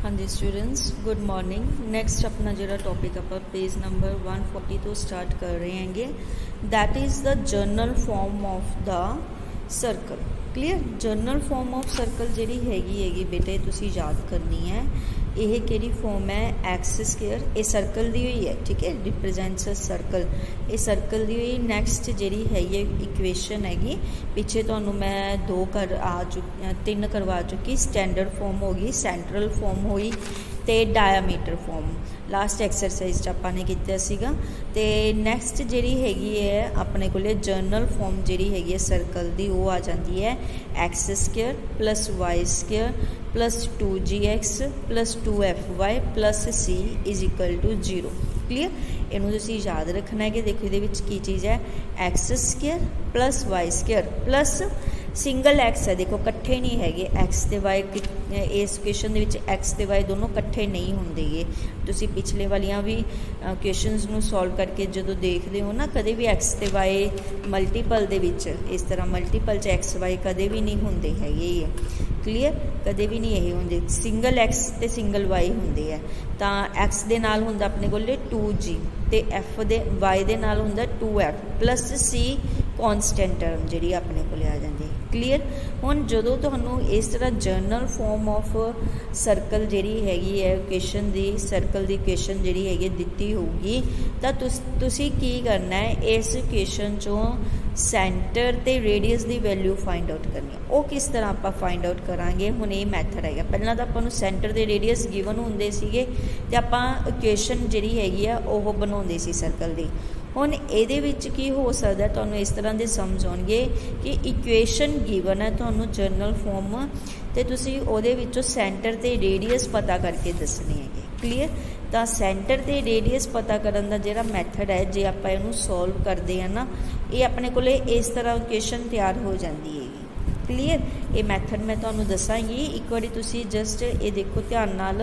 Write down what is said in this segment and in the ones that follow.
हाँ जी students, good morning. Next अपना जो टॉपिक आप पेज नंबर 140 तो स्टार्ट कर रहे हैं। That is the general form of the circle. Clear. General form of circle जी हैगी बेटे तुसी याद करनी है। यह कि फॉर्म है एक्स स्केयर, ये सर्कल दी हुई है, ठीक है, रिप्रेजेंट्स अ सर्कल, ये सर्कल दी हुई। नैक्सट जी है इक्वेशन हैगी, पिछे तो मैं 2 3 करवा चुकी। स्टैंडर्ड फॉर्म होगी, सेंट्रल फॉर्म हुई तो डायामीटर फॉर्म लास्ट एक्सरसाइज आपने किया सीगा। तो नैक्सट जी हैगी है अपने को जर्नल फॉर्म जी हैगी सर्कल की, वो आ जाती है x square plus y square plus 2gx plus 2fy plus c is equal to 0। Clear. इनू तुसीं याद रखना है कि देखो ये की चीज़ है x square plus y square plus single x है, देखो कट्ठे नहीं है एक्स ते वाई। इस क्वेश्चन एक्स ते वाई दोनों कट्ठे नहीं होंगे। तुसीं पिछले वालियां भी क्वेश्चनस नूं सॉल्व करके जो देखते हो ना, कदे भी एक्स ते वाई मल्टीपल दे विच इस तरह मल्टीपल च एक्स वाई कदे भी नहीं होंगे है। क्लीयर। कदे भी नहीं यही होंगे, सिंगल एक्स ते सिंगल वाई होंगे है। तो एक्स दे नाल हुंदा अपने कोल 2g ते एफ दे वाई दे नाल हुंदा 2f plus c constant term जी अपने को आ जाती है। क्लीयर। हुण जदों तुहानूं इस तरह जर्नल फॉर्म ऑफ सर्कल जी हैगी है क्वेश्चन की, सर्कल की क्वेश्चन जी हैगी दिती होगी, तो तुसीं की करना है इस क्वेश्चन चों सेंटर ते रेडियस की वैल्यू फाइंड आउट करनी है। वो किस तरह आप फाइंड आउट करांगे, हुण ये मैथड है। पहला तो आपां नूं सेंटर के रेडियस गिवन होंदे सीगे ते आपां इक्वेशन जी हैगी है वो बनाउंदे सी सर्कल की। हुण इहदे विच की हो सकता है तुहानूं इस तरह के समझ आउणगे कि इक्वेशन गिवन है तुहानूं जर्नल फॉर्म ते तुसीं उहदे विचों सेंटर ते रेडियस पता करके दसनी है। क्लीयर। तो सेंटर ते रेडियस पता करन दा जिहड़ा मैथड है, जे आपां इहनूं सॉल्व करदे हैं ना, ये अपने कोले इस तरह इक्वेशन तैयार हो जाती है। क्लीयर। ये मैथड मैं तुहानूं दसांगी, एक बारी तुसीं जस्ट ये देखो ध्यान नाल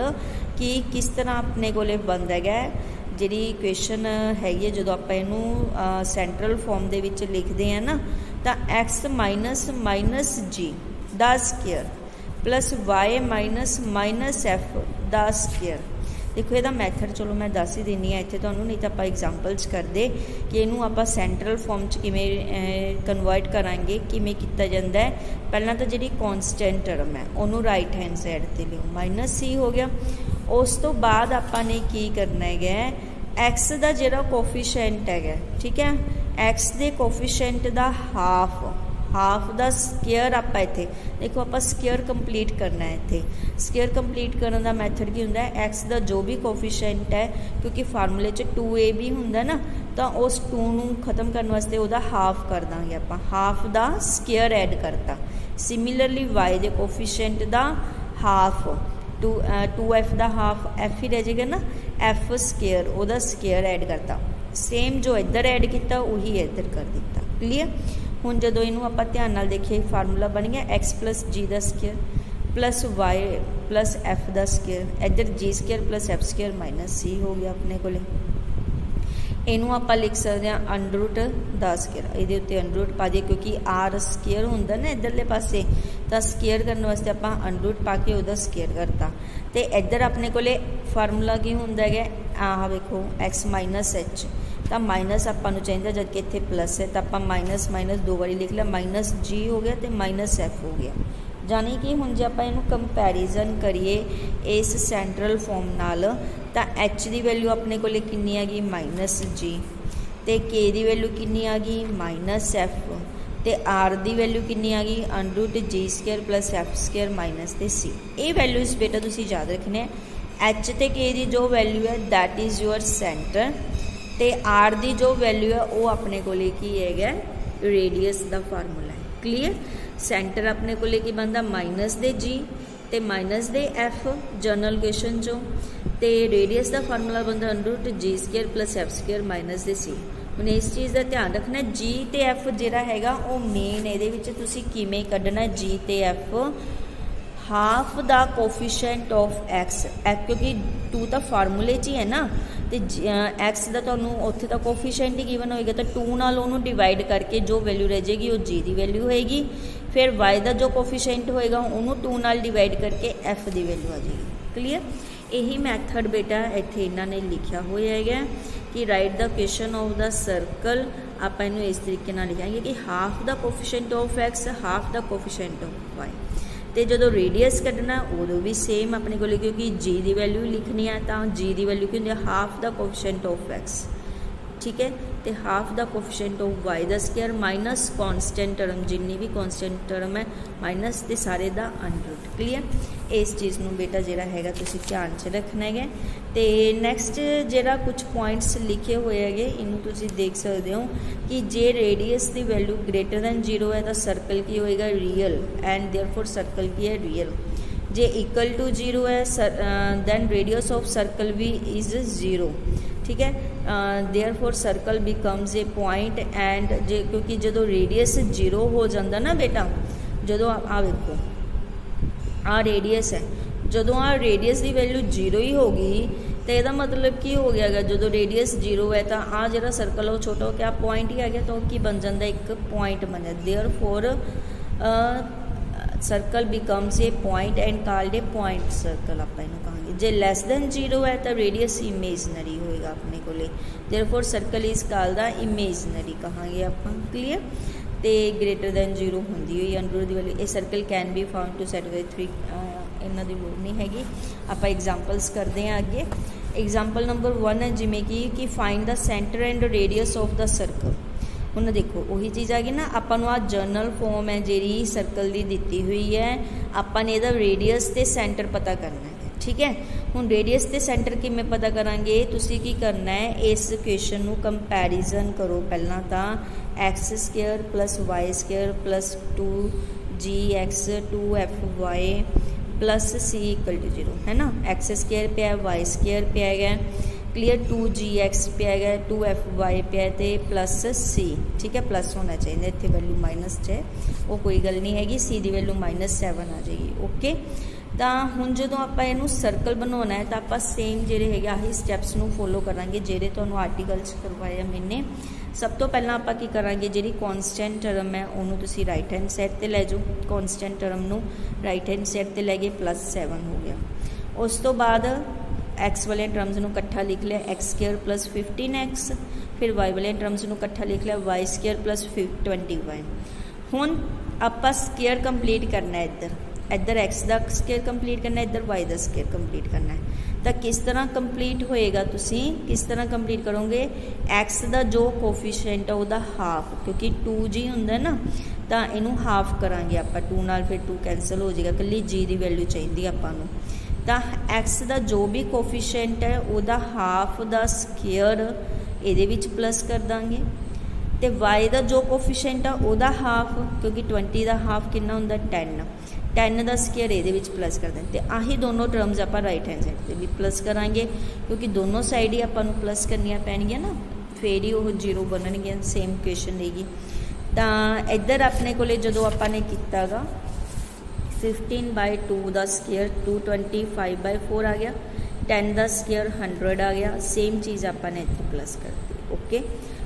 कि किस तरह अपने कोले बनदा है। जी इक्वेशन हैगी जो आप सेंट्रल फॉर्म दे विच लिखते हैं ना, तो x minus minus g the square plus y minus minus f the square. देखो यदा मैथड चलो मैं दस ही देनी है इत्थे तुहानूं, नहीं तो आप एग्जाम्पल्स करते कि इनू आप सेंट्रल फॉर्म च किवें कन्वर्ट करांगे, किवें किया जाता है। पहला तो जी कॉन्सटेंट टर्म है उन्होंने राइट हैंड साइड ते लियो, माइनस सी हो गया। उस तो बाद आपने की करना है एक्स का जो कोफिशेंट है, ठीक है, एक्स के कोफिशेंट का हाफ द स्केयर आप इत्थे देखो आप स्केयर कंप्लीट करना है। इत्थे स्केयर कंप्लीट करने का मैथड की होंदा है एक्स का जो भी कोफिशेंट है, क्योंकि फार्मूले 2a भी होंदा ना, तो उस 2 नूं खत्म करने वास्ते उहदा हाफ कर देंगे आप, हाफ दा स्केयर ऐड करता। सिमिलरली वाई के कोफिशेंट का हाफ 2f का हाफ एफ ही रह जाएगा ना, एफ स्केयर वह स्केयर ऐड करता। सेम जो इधर ऐड किया उही इधर कर दिता। क्लीयर। हुण जदों इनू आपां ध्यान नाल देखिए फार्मूला बन गया एक्स प्लस जी का square plus Y plus F का स्केयर, इधर G square plus F square minus C हो गया अपने को। इनू आप लिख सकते हैं अंडर रूट 10 स्केयर, ये उत्ते अंडर रूट पा दिए क्योंकि आर स्केयर होंदा ना इधरले पासे, तो स्केयर करने वास्ते आप अंडर रूट पा के उहदा स्केयर करता। तो इधर अपने को फार्मूला की होंदा है आह देखो एक्स माइनस एच, तो माइनस आपको चाहिए जबकि इतने प्लस है, तो आप माइनस माइनस 2 बारी लिख लिया, माइनस जी हो गया तो माइनस एफ हो गया। जानी कि हुण जे आप इनू कंपैरिजन करिए इस सेंट्रल फॉर्म नाल, तो एच की वैल्यू अपने को कितनी आ गई माइनस जी, तो के की वैल्यू कितनी आ गई माइनस एफ, तो आर की वैल्यू कितनी आ गई under root G square plus F square minus ते सी। ये वैल्यूज बेटा तुसीं याद रखने, एच ते के की जो वैल्यू है दैट इज़ योर सेंटर, तो आर की जो वैल्यू है वो अपने को की है रेडियस का फार्मूला है। क्लीयर। सेंटर अपने को की बनता माइनस दे जी तो माइनस दे एफ जर्नल क्वेश्चन चो, तो रेडियस का फार्मूला बनता under root G square plus F square minus दे सी। हुण इस चीज़ का ध्यान रखना जी तो एफ जिहड़ा हैगा वो मेन ये तुसीं किवें कढ़ना जी तो F half the coefficient of x, क्योंकि 2 तो फार्मूले च ही है ना, तो एक्स का तुहानूं उत्थे तो कोफिशेंट ही गिवन होएगा, तो 2 नाल उहनूं डिवाइड करके जो वैल्यू रह जाएगी वो जी की वैल्यू होएगी। फिर y का जो कोफिशिएंट होएगा उन्होंने 2 नाल डिवाइड करके f की वैल्यू आ जाएगी। क्लीयर, यही मैथड बेटा इत्थे इन्होंने लिखा हुआ है कि right the question of the circle. आप इनू इस तरीके नाल लिखांगे कि half the coefficient of x half the coefficient of y। तो जो रेडियस कढ़ना उदों भी सेम अपने को, क्योंकि g की वैल्यू लिखनी है तो g की वैल्यू की होंगी half the coefficient of x। ठीक है, तो half the coefficient of y का स्केयर माइनस कॉन्सटेंट टर्म जिन्नी भी कॉन्सटेंट टर्म है माइनस तो सारे का अंडररूट। क्लीयर, इस चीज़ में बेटा जोड़ा है तुम ध्यान च रखना है। तो नैक्सट जोड़ा कुछ पॉइंट्स लिखे हुए है इनू तुम देख सकते हो कि जे रेडियस की वैल्यू ग्रेटर दैन 0 है तो सर्कल की होएगा रियल एंड देयरफॉर सर्कल की है रियल। जे इक्वल टू 0 है दैन रेडियस ऑफ सर्कल भी इज़ 0। ठीक है, therefore circle becomes a point and जे क्योंकि जो रेडियस 0 हो जाता ना बेटा, जो आ देखो आ रेडियस है, जो आ रेडियस की वैल्यू 0 ही होगी तो यदा मतलब की हो गया जो रेडियस 0 है तो आ जो सर्कल वो छोटा हो क्या पॉइंट ही आ गया तो की बन जाता एक पॉइंट बन जाता। Therefore circle becomes a point and called a point circle आप कहेंगे। जे लैस दैन 0 है तो रेडियस इमेजनरी होएगा अपने को। Therefore circle is called the imaginary कहांगे आप। क्लीयर, तो ग्रेटर दैन 0 होंगी हुई अंडररूट की value. A circle can be found to satisfy 3 इन्हों की लोड़ नहीं हैगी। आप एग्जाम्पल्स करते हैं आगे। एग्जाम्पल नंबर 1 है जिमें कि find the centre and radius of the circle. ਹੁਣ देखो ਉਹੀ चीज़ आ गई ना, ਆਪਾਂ ਨੂੰ ਆ ਜਰਨਲ फॉर्म है ਜਿਹੜੀ सर्कल की दी हुई है, ਆਪਾਂ ने ਇਹਦਾ रेडियस ਤੇ सेंटर पता करना है। ठीक है, ਹੁਣ रेडियस ਤੇ सेंटर किमें पता करांगे, तुसी की करना है इस इक्वेशन ਨੂੰ कंपैरिजन करो। पहला तो x square plus y square plus 2gx 2fy plus c equal to 0 है ना। एक्स स्केयर पे है, वाई स्केयर पे है, क्लीयर 2gx पे है, 2fy पे है तो प्लस सी। ठीक है, प्लस होना चाहिए, इतने वैल्यू माइनस है वो कोई गल नहीं हैगी। सी की वैल्यू -7 आ जाएगी। ओके, तो हुण जो आप इनू सर्कल बनाना है तो आप सेम जोड़े है आही स्टैप्स नू फॉलो करांगे जेडे तुहानू आर्टिकल च करवाए मैंने। सब तो पहला आप की करांगे जी कॉन्सटेंट टर्म है उन्होंने तुसी राइट हैंड साइड ते लै जाओ। कॉन्सटेंट टर्म नू राइट हैंड साइड ते लै गए +7 हो गया। उस तो बाद एक्स वाले टर्म्स नू इकट्ठा लिख लिया एक्स स्केयर प्लस 15x, फिर वाई वाले टर्म्स नू इकट्ठा लिख लिया वाई स्केयर प्लस 21। हुण आप स्केयर कंप्लीट करना है, इधर एक्स का स्केयर कंप्लीट करना है, इधर वाई का स्केयर कंप्लीट करना है। तो किस तरह कंप्लीट होएगा, तुसी किस तरह कंप्लीट करोगे, एक्स का जो कोफिशिएंट है वह हाफ, क्योंकि 2g होंगे ना तो इनू हाफ करांगे आप। 2 नाल फिर 2 कैंसल हो जाएगा, कल्ली g की वैल्यू चाहिए आपानू। तो एक्स का जो भी कोफिशिएंट है वह हाफ का स्केयर ये प्लस कर देंगे। तो वाई का जो कोफिशिएंट है वह हाफ, क्योंकि 20 का हाफ कितना होंगे 10 का स्केयर ये प्लस कर दें। तो आही दोनों टर्म्स आप राइट हैंड साइड पर भी प्लस करांगे, क्योंकि दोनों साइड ही आपको प्लस करनिया पैणगियां ना, फिर ही वो 0 बननगियां। सेम क्वेश्चन रहेगी। तो इधर अपने को जो आपने किया गा 15/2 का स्केयर 225/4 आ गया, 10 का स्केयर 100 आ गया। सेम चीज़ आपने इतने प्लस कर दी। ओके,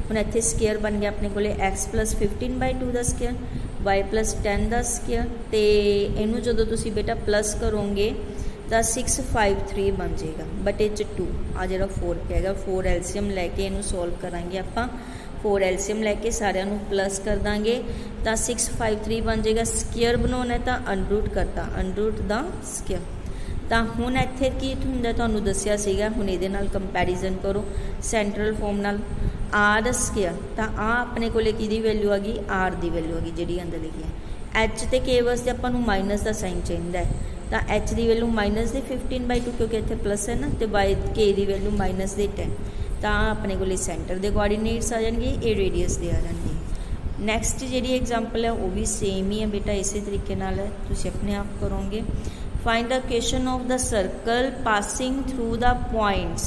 हुण इत्थे स्केयर बन गया अपने को x प्लस 15/2 का स्केयर, y प्लस 10 का स्केयर। तो इनू जो तुसी बेटा प्लस करोगे तो 653 बन जाएगा, बट ये 2 आ जो 4 पे है 4 एल्सीयम लैके इनू सॉल्व करांगे आप। 4 एल्सीयम लैके सारे प्लस कर देंगे तो 653 बन जाएगा। स्केयर बनाना है तो अंडररूट करता, अंडररूट द स्केयर। तो हुण इत्थे की हुंदा तुहानू दस्सिया सीगा, हुण इहदे नाल कंपैरिजन करो सेंट्रल फॉर्म नाल। आर स्केयर तो आ अपने को किहदी वैल्यू आ गई, आर की वैल्यू आ गई जी अंदर लिखी है। एच तो के वास्ते आपां नू माइनस का साइन चाहिए, तो एच की वैल्यू माइनस दी 15/2 क्योंकि इत्थे प्लस है ना, तो वाई के की वैल्यू माइनस दी 10। तो अपने को सेंटर के कोआर्डीनेट्स आ जाएंगे, ये रेडियस दे आ जाएंगे। नैक्सट जी एग्जाम्पल है वह भी सेम ही है बेटा, इसी तरीके नाल है, तुसीं अपने आप करोगे। Find the equation of the circle passing through the points.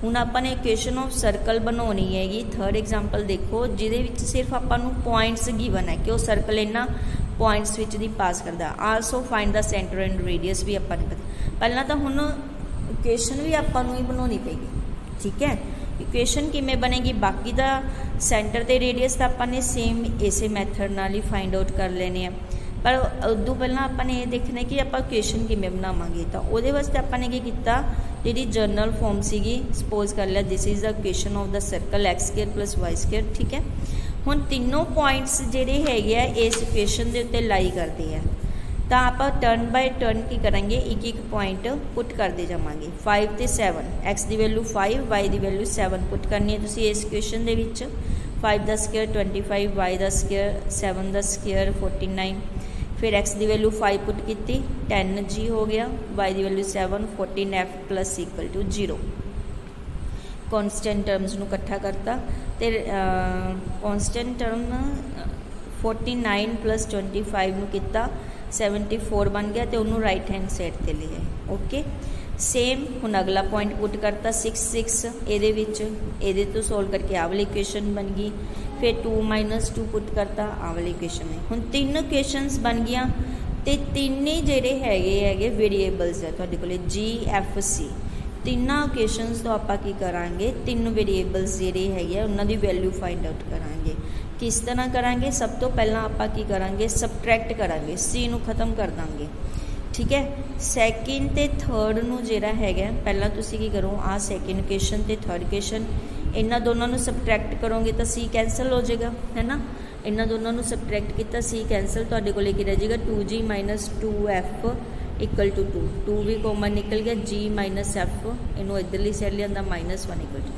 हुण आपने इक्वेशन ऑफ सर्कल बनानी हैगी। थर्ड एग्जाम्पल देखो जिहदे सिर्फ आपां पॉइंट्स गिवन है कि वह सर्कल इन्ना पॉइंट्स विच दी पास करता। Also find the centre and radius भी आपां ने पता। पहला तो हुण इक्वेशन भी आपां ही बनानी पेगी। ठीक है, इक्वेशन किमें बनेगी, बाकी दा सेंटर ते रेडियस तो आपां ने सेम इसे मैथड नाल ही फाइंड आउट कर लेने हैं। पर उदों पहला आपने ये देखना है कि आप इक्वेशन किमें बनावांगे। तो वो वास्ते आपने की किया, जी जनरल फॉर्म सीगी, सपोज कर लिया this is the equation of the circle x square plus y square, ठीक है। हुण तीनों पॉइंट्स जिहड़े हैगे आ इस इक्वेशन के उत्ते लाई करते हैं, तो आप टर्न बाय टर्न की करेंगे, एक एक पॉइंट पुट करते जावांगे। 5 ते 7, एक्स की वैल्यू 5, वाई की वैल्यू 7 पुट करनी है तुसीं इस इक्वेशन दे विच। 5 का स्क्वेयर 25, वाई का स्क्वेयर 7 का स्क्वेयर 49, फिर एक्स की वैल्यू 5 पुट की 10g हो गया, वाई की value 7, 14f plus equal to 0। Constant terms नूं इकट्ठा करता तो कॉन्सटेंट टर्म 49 प्लस 25 नूं किता 74 बन गया, तो उन्होंने राइट हैंड साइड पर ले आए। ओके सेम हुण अगला पॉइंट पुट करता 6 ये तो सोल्व करके आ वाली इक्वेशन बन गई। फिर 2 - 2 पुट करता आ वाली इक्वेशन है। हुण 3 इक्वेशनस बन गई, तो तीने जिहड़े हैगे वेरीएबल्स है तुहाडे कोले GFC। तीनों इक्वेशनस तो आप की करांगे, 3 वेरीएबल्स जिहड़े हैगे उन्हां दी वैल्यू फाइंड आउट करांगे। किस तरह करांगे, सब तो पहला आप की करांगे सबट्रैक्ट करांगे, C नूं खत्म कर देंगे, ठीक है। सैकेंड ते थर्ड नूं जिहड़ा हैगा पहला तुसीं की करो, आ सैकेंड इक्वेशन ते थर्ड इक्वेशन इन्हां दोनों नूं सबट्रैक्ट करोगे तो C कैंसल हो जाएगा, है ना। इन्हां दोनों नूं सबट्रैक्ट किया C कैंसल, तुहाडे कोल की रह जाएगा 2g - 2f इक्वल टू 2। 2 भी कॉमन निकल गया, g - f इनू इधरली साइड लिया -1 इक्वल टू।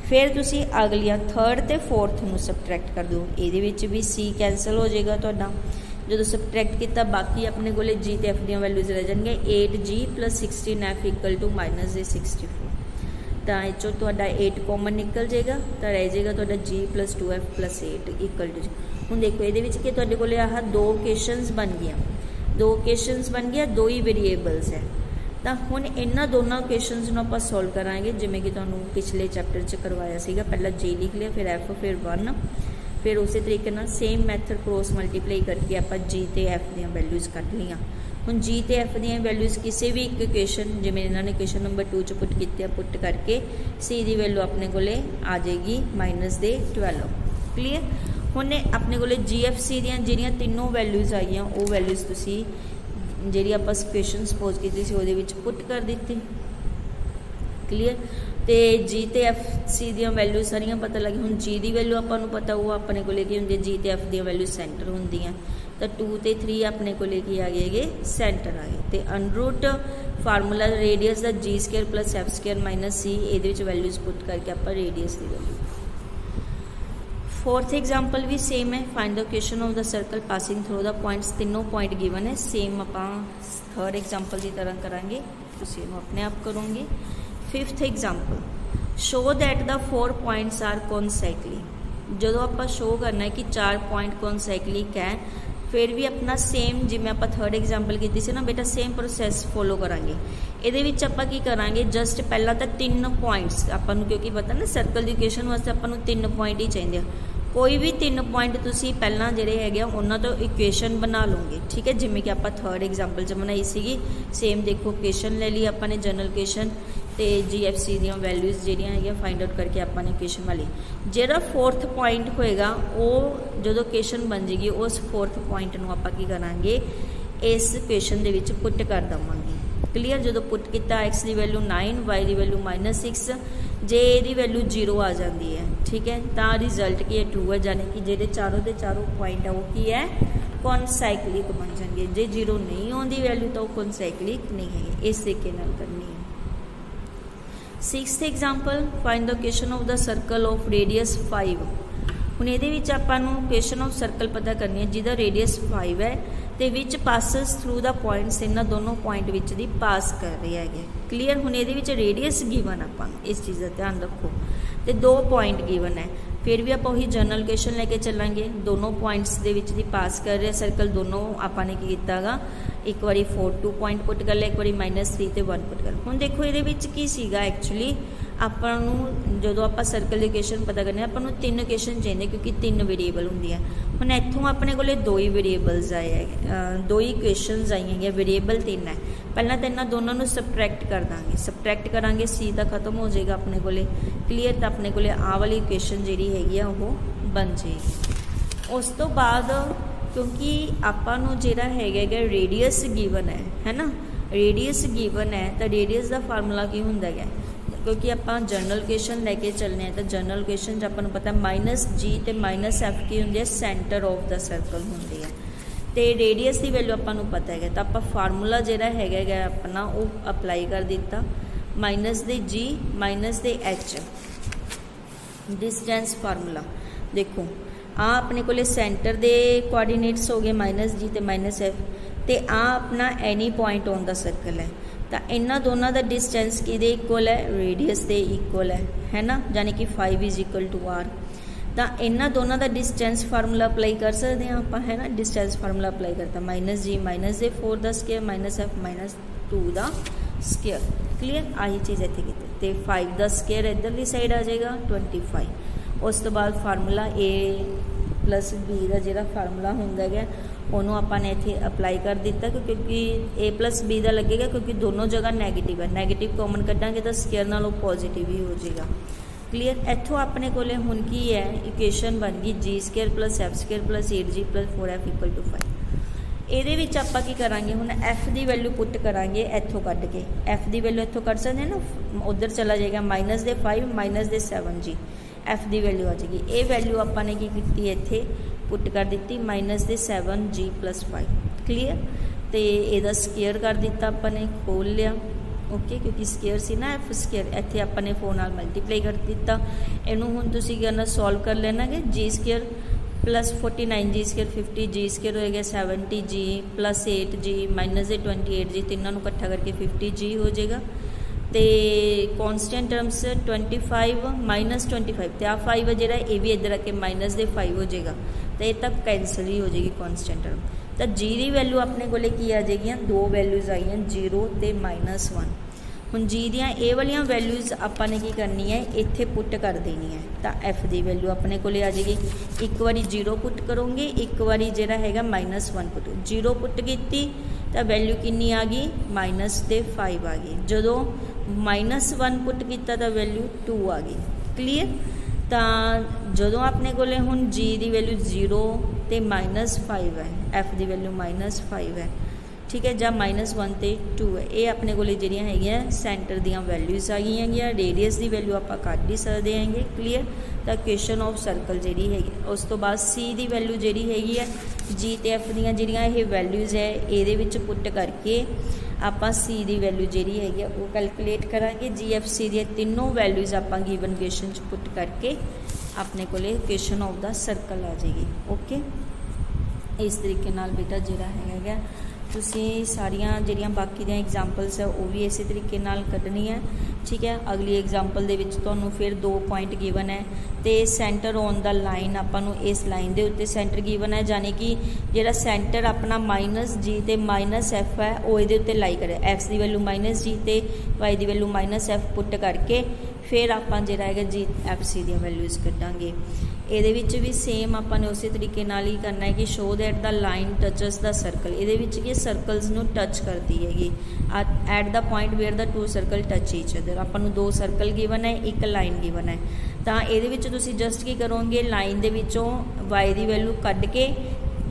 फिर तुसी अगलियां थर्ड ते फोर्थ नूं सबट्रैक्ट कर दो, ये भी C कैंसल हो जाएगा तुहाडा। जो सबट्रैक्ट किया बाकी अपने को G ते F दी वैल्यूज रह जाएंगे 8g plus 16f equal to -64। तो इचों तुहाडा 8 कॉमन निकल जाएगा, तो रह जाएगा तुहाडा G plus 2f plus 8 equal to. हुण देखो ये कि तुहाडे कोल आह 2 इक्वेशनस बन गई, 2 इक्वेशनस बन गया, 2 ही वेरीएबल्स है। तो हुण इन्हां दोनों इक्वेशनस नूं आपां सॉल्व करांगे, जिवें कि तुहानूं पिछले चैप्टर च करवाया सीगा। पहला G लिख लिया, फिर F, फिर 1, फिर उस तरीके नाल सेम मैथड क्रॉस मल्टीप्लाई करके आप G ते F दी वैल्यूज कट लिया। हुण G ते F दी वैल्यूज किसी भी एक इक्वेशन जिवें इन्हां ने इक्वेशन नंबर 2 च पुट कीते पुट करके C दी वैल्यू अपने कोले आ जाएगी -12। क्लीयर। हुण अपने कोले GFC दी जिहड़ियां तीनों वैल्यूज आईयां वो वैल्यूज तुसीं जिहड़ी आपां इक्वेशन सपोज कीती सी उहदे विच पुट कर दित्ती। क्लीयर। तो G ते FC दी वैल्यूज सारियां पता लगी। हुण G दी वैल्यू आपां नूं पता वो अपने कोले की हुंदी है, G ते F दी वैल्यू सेंटर हुंदियां। तो 2 ते 3 अपने कोले की आ गए सेंटर आ गए। तो अनरूट फार्मूला रेडियस का G² प्लस F² - C ये वैल्यूज पुट करके आप रेडियस की वैल्यू। फोर्थ एग्जाम्पल भी सेम है, find the equation of the circle passing through the points. तीनों पॉइंट गिवन है, सेम आप थर्ड एग्जाम्पल की तरह करांगे, तुसीं इहनूं अपने आप करोगे। Fifth example, show that the 4 points are concyclic. जो आप शो करना है कि 4 पॉइंट कॉन्साइक्लिक है, फिर भी अपना सेम जिमें आप थर्ड एग्जाम्पल की सी ना बेटा, सेम प्रोसैस फॉलो करांगे। ये आप की करांगे, जस्ट पहला तो 3 पॉइंट्स आपां, क्योंकि पता ना सर्कल की इक्वेशन वास्ते आपां 3 पॉइंट ही चाहिए। कोई भी 3 पॉइंट तुसीं पहला जिहड़े हैगे उन्हां तो इक्वेशन बना लोगे, ठीक है। जिमें कि आप थर्ड एग्जाम्पल च बनाई सीगी, सेम देखो इक्वेशन ले ली आपने जनरल इक्वेशन, तो GFC दी वैल्यूज जिहड़ियां हैगियां फाइंड आउट करके आपने इक्वेशन वाली। जिहड़ा 4th पॉइंट होएगा वो जो इक्वेशन बन जाएगी, उस 4th पॉइंट नूं आपां की करांगे इस इक्वेशन दे विच पुट कर देवांगे। क्लीयर। जो पुट किया एक्स की वैल्यू 9, वाई की वैल्यू -6, जे ये वैल्यू 0 आ जाती है, ठीक है, तो रिजल्ट की है ट्रू है, यानी कि जो चारों के चारों पॉइंट है वो की है कॉन्साइक्लिक बन जाएंगे। जे 0 नहीं आती वैल्यू तो कॉन्साइक्लिक नहीं है। इस तरीके करनी है। 6th example, find the equation of the circle of radius 5। हुण ये आपां इक्वेशन ऑफ सर्कल पता करनी है जिहदा रेडियस 5 है, तो which passes through the points, इन्हां दोनों पॉइंट विच दी पास कर रहे हैं। क्लीयर। हुण ये रेडियस गिवन आपां इस चीज़ का ध्यान रखो, तो 2 पॉइंट गिवन है, फिर भी आप वही जनरल इक्वेशन लेके चलांगे। दोनों पॉइंट्स दे विच दी पास कर रहे सर्कल, दोनों आपने की कीता एक बारी 4 2 पॉइंट पुट कर लिया, एक बारी -3 ते 1 पुट कर। हुण देखो ये की सीगा एक्चुअली आपां नूं जो आप सर्कल की इक्वेशन पता करनी आपां नूं 3 इक्वेशन चाहिए, क्योंकि 3 वेरीएबल होंगे। हुण इत्थों अपने कोले 2 ही वेरीएबल्स आए है, 2 ही इक्वेशनस आई हैं, वेरीएबल 3 है। पहला तो इन्हां दोनों नूं सबट्रैक्ट कर देंगे, सबट्रैक्ट करांगे C तो खत्म हो जाएगा अपने कोले। क्लीयर। तो अपने कोले आ वाली इक्वेशन जिहड़ी हैगी आ वो बन जाएगी। उस तो बाद क्योंकि ਆਪਾਂ ਨੂੰ ਜਿਹੜਾ ਹੈਗਾ रेडियस गिवन है ना, रेडियस गिवन है तो रेडियस का फार्मूला की होंदा है, क्योंकि आप जनरल क्वेश्चन लैके चलने तो जनरल क्वेश्चन अपन पता -g तो -f की होंदी है, सेंटर ऑफ द सर्कल होंदी है, तो रेडियस की वैल्यू अपन पता है, तो आप फार्मूला जोड़ा है अपना वो अप्लाई कर दिता, -g -h डिस्टेंस फार्मूला। देखो आ अपने को सेंटर के कोआर्डीनेट्स हो गए -g तो -f, तो आ अपना any point on the circle है, तो इन्हों दोनों का डिस्टेंस कि इक्वल है, रेडियस के इक्वल है ना, यानी कि 5 = r। तो इन्हों दोनों का डिस्टेंस फार्मूला अप्लाई कर सकते हैं आप, है ना, डिस्टेंस फार्मूला अप्लाई करता -g -j4 the square -f -2 the square. Clear, आही चीज़ इतने की, तो 5 द स्केयर इधरली साइड आ जाएगा 25। उस तो बाद फार्मूला a+b का जो फार्मूला होंगे है उन्होंने आपने इतने अप्लाई कर दिता, क्योंकि a+b का लगेगा, क्योंकि दोनों जगह नैगेटिव है, नैगेटिव कॉमन कटांगे तो स्केयर नालों पॉजिटिव ही हो जाएगा। क्लीयर, इतों अपने को हुण की है इक्वेशन बन गई g² + f² + 8g + 4f = 5। ये आप की करा हुण f की वैल्यू पुट करा इतों कढ़ के, f की वैल्यू इतों कढ़ सकते हैं ना, उधर चला जाएगा -5 -7g, f की वैल्यू आ जाएगी। ये वैल्यू आपने की इत्थे पुट कर दी -7g + 5। क्लीयर, तो यदा स्केयर कर दिता अपने, खोल लिया, ओके, क्योंकि स्केयर सी ना f² इत्थे अपने 4 नाल मल्टीप्लाई कर दिता। इनू हुण तुसीं करना सॉल्व कर लेना कि g² + 49g² 50g² हो गया 70g + 8g -28g, तीनों इकट्ठा करके 50g हो जाएगा। तो कॉन्सटेंट टर्म्स 25 -25, तो आ 5 है जो ये भी इधर आके -5 हो जाएगा, तो ये तक कैंसल ही हो जाएगी कॉन्सटेंट टर्म। तो जी की वैल्यू अपने को आ जाएगी, दो वैल्यूज़ आई हैं 0 तो -1। हुण जी दियाँ ये वाली वैल्यूज़ आपने की करनी है, इत्थे पुट कर देनी है, तो एफ की वैल्यू अपने को आ जाएगी। एक बारी 0 पुट करोगे, एक बारी जोड़ा है -1 पुट, 0 पुट की तो वैल्यू कितनी आ गई -5 आ गई, जो -1 पुट किया तो वैल्यू 2 आ गई। क्लीयर, तो जो अपने को हुण जी की वैल्यू 0 तो -5 है, एफ की वैल्यू -5 है, ठीक है, जब -1 तो 2 है, ये अपने को जिहड़ियां है सेंटर दियां वैल्यूज़ आ गई हैं, रेडियस की वैल्यू आप कढ़ ही सकते हैं। क्लीयर, तो क्वेश्चन ऑफ सर्कल जी है। उस तो बाद सी की वैल्यू जी है जी तो एफ दियां जिहड़ियां ये वैल्यूज़ है ये पुट करके आप सी की वैल्यू जी है वो कैलकुलेट करांगे। जी एफ सी दी तीनों वैल्यूज़ आप गिवन क्वेश्चन पुट करके अपने को क्वेश्चन ऑफ द सर्कल आ जाएगी। ओके, इस तरीके नाल बेटा जिहड़ा है तुसी सारियां जिहड़ियां बाकी दी एग्जाम्पल्स है वो भी इस तरीके नाल कढ़नी है। ठीक है, अगली एग्जाम्पल दे विच तुहानूं फिर 2 पॉइंट गिवन है, तो सेंटर ऑन द लाइन आपां नूं इस लाइन के उत्ते सेंटर गिवन है, यानी कि जिहड़ा सेंटर अपना -g ते -f है वो इहदे उत्ते लाई करे, x की वैल्यू -g ते y की वैल्यू -f पुट करके फिर आपां जिहड़ा है जी एफ सी दी वैल्यूज़ कढ़ांगे। ये भी सेम आपने उस तरीके नाल ही करना है कि show that the line touches the circle, ये सर्कल्स नूं टच करती हैगी at the point where the 2 circle touch each other. आपको 2 सर्कल गिवन है, एक लाइन गिवन है, तो ये जस्ट की करोगे लाइन के विचों वाई की वैल्यू कढ़ के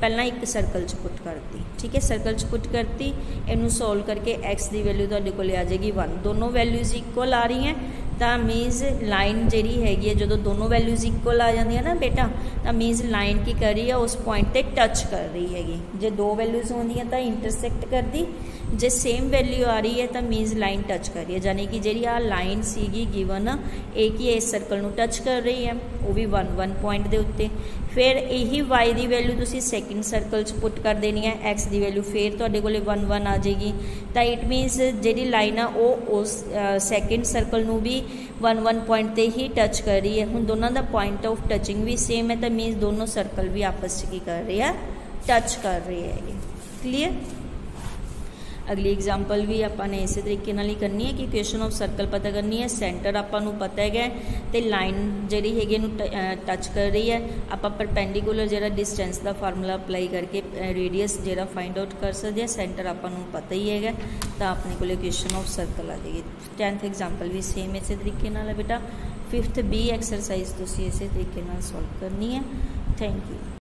पहला एक सर्कल च पुट करती। ठीक है, सर्कल च पुट करती, इनू सॉल्व करके एक्स की वैल्यू तुहाडे कोल आ जाएगी 1। दोनों वैल्यूज़ इक्वल आ रही हैं तो मीनस लाइन जी हैगी जो दोनों वैल्यूज़ इक्वल आ जाती है ना बेटा, तो मीनस लाइन की कर रही है उस पॉइंट पर टच कर रही हैगी। जो 2 वैल्यूज़ होंगी तो इंटरसेक्ट कर दी, जो सेम वैल्यू आ रही है तो मीनस लाइन टच कर रही है, यानी कि जी आ लाइन सीगी गिवन एक ही इस सर्कल में टच कर रही है, वो भी 1 पॉइंट के उत्ते। फिर यही वाई की वैल्यू तुसी सैकेंड सर्कल च पुट कर देनी है, एक्स की वैल्यू फिर तुहाडे कोले 1 आ जाएगी। तो इट मीनस जी लाइन आ उस सैकेंड सर्कल में भी 1 पॉइंट ते ही टच कर रही है। हुण दोनों का पॉइंट ऑफ टचिंग भी सेम है, तो मीनस दोनों सर्कल भी आपस में कर रहे हैं, टच कर रहे हैं। क्लीयर, अगली एग्जाम्पल भी आपने इस तरीके ही करनी है कि क्वेश्चन ऑफ सर्कल पता करनी है, सेंटर आपको पता है तो लाइन जी है टच कर रही है, आप परपेंडिकुलर जो डिस्टेंस का फार्मूला अप्लाई करके रेडियस जो फाइंड आउट कर सकते हैं, सेंटर आपको पता ही है तो अपने को क्वेश्चन ऑफ सर्कल आ जाएगी। 10th एग्जाम्पल भी सेम इस तरीके है बेटा। 5th B एक्सरसाइज तुसी इस तरीके सॉल्व करनी है। Thank you.